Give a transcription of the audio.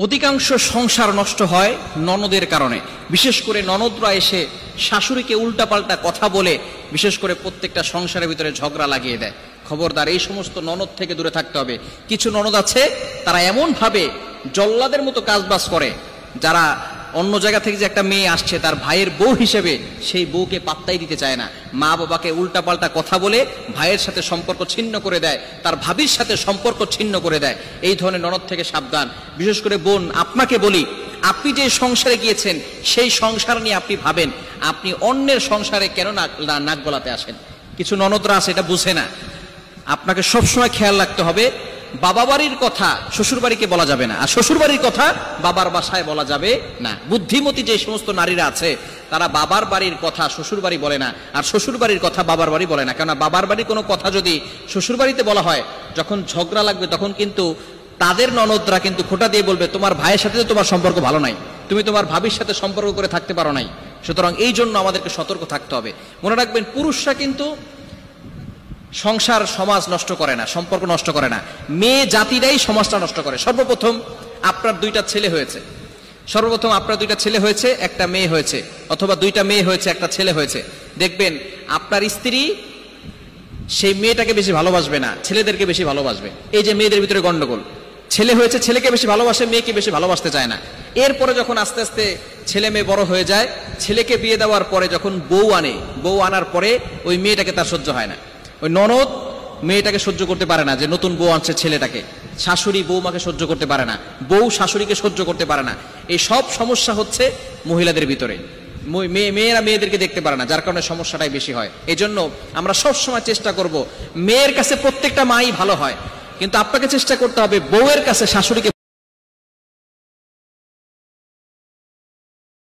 অধিকাংশ সংসার নষ্ট হয় ননদের কারণে। বিশেষ করে ননদরা এসে শাশুড়িকে উল্টাপাল্টা কথা বলে বিশেষ করে প্রত্যেকটা সংসারের ভিতরে ঝগড়া লাগিয়ে দেয়। খবরদার, এই সমস্ত ননদ থেকে দূরে থাকতে হবে। কিছু ননদ আছে তারা এমন ভাবে জল্লাদের মতো কাজবাজ করে, যারা অন্য জায়গা থেকে যে একটা মেয়ে আসছে তার ভাইয়ের বউ হিসেবে সেই বউকে পাত্তাই দিতে চায় না, মা বাবাকে উল্টাপাল্টা কথা বলে ভাইয়ের সাথে সম্পর্ক ছিন্ন করে দেয়, তার ভাবির সাথে সম্পর্ক ছিন্ন করে দেয়। এই ধরনের ননদ থেকে সাবধান। বিশেষ করে বোন, আপনাকে বলি, আপনি যে সংসারে গিয়েছেন সেই সংসার নিয়ে আপনি ভাবেন, আপনি অন্যের সংসারে কেন নাক গলাতে আসেন। কিছু ননদরা আছে এটা বুঝে না। আপনাকে সবসময় খেয়াল রাখতে হবে, বাবা বাড়ির কথা শ্বশুর বাড়িকে বলা যাবে না, আর শ্বশুর বাড়ির কথা বাবার বাসায় বলা যাবে না। বুদ্ধিমতী যে সমস্ত নারীরা আছে তারা বাবার বাড়ির কথা শ্বশুর বাড়ি বলে না, আর শ্বশুর বাড়ির কথা বাবার বাড়ি বলে না। কেননা বাবার বাড়ির কোনো কথা যদি শ্বশুর বাড়িতে বলা হয়, যখন ঝগড়া লাগবে তখন কিন্তু তাদের ননদরা কিন্তু খোঁটা দিয়ে বলবে, তোমার ভাইয়ের সাথে তো তোমার সম্পর্ক ভালো নাই, তুমি তোমার ভাবির সাথে সম্পর্ক করে থাকতে পারো নাই। সুতরাং এই জন্য আমাদেরকে সতর্ক থাকতে হবে। মনে রাখবেন, পুরুষরা কিন্তু সংসার সমাজ নষ্ট করে না, সম্পর্ক নষ্ট করে না, মেয়ে জাতিরাই সমাজটা নষ্ট করে। সর্বপ্রথম আপনার দুইটা ছেলে হয়েছে, একটা মেয়ে হয়েছে, অথবা দুইটা মেয়ে হয়েছে একটা ছেলে হয়েছে। দেখবেন আপনার স্ত্রী সেই মেয়েটাকে বেশি ভালোবাসবে না, ছেলেদেরকে বেশি ভালোবাসবে। এই যে মেয়েদের ভিতরে গন্ডগোল, ছেলে হয়েছে ছেলেকে বেশি ভালোবাসে, মেয়েকে বেশি ভালোবাসতে চায় না। এরপরে যখন আস্তে আস্তে ছেলে মেয়ে বড় হয়ে যায়, ছেলেকে বিয়ে দেওয়ার পরে যখন বউ আনার পরে ওই মেয়েটাকে তার সহ্য হয় না। ওই ননদ মেয়েটাকে সহ্য করতে পারে না যে নতুন বউ আনছে ছেলেটাকে, শাশুড়ি বউমাকে সহ্য করতে পারে না, বউ শাশুড়িকে সহ্য করতে পারে না। এই সব সমস্যা হচ্ছে মহিলাদের ভিতরে। মেয়েরা মেয়েদেরকে দেখতে পারে না, যার কারণে সমস্যাটাই বেশি হয়। এই জন্য আমরা সবসময় চেষ্টা করব, মেয়ের কাছে প্রত্যেকটা মাই ভালো হয়, কিন্তু আপনাকে চেষ্টা করতে হবে বউয়ের কাছে শাশুড়িকে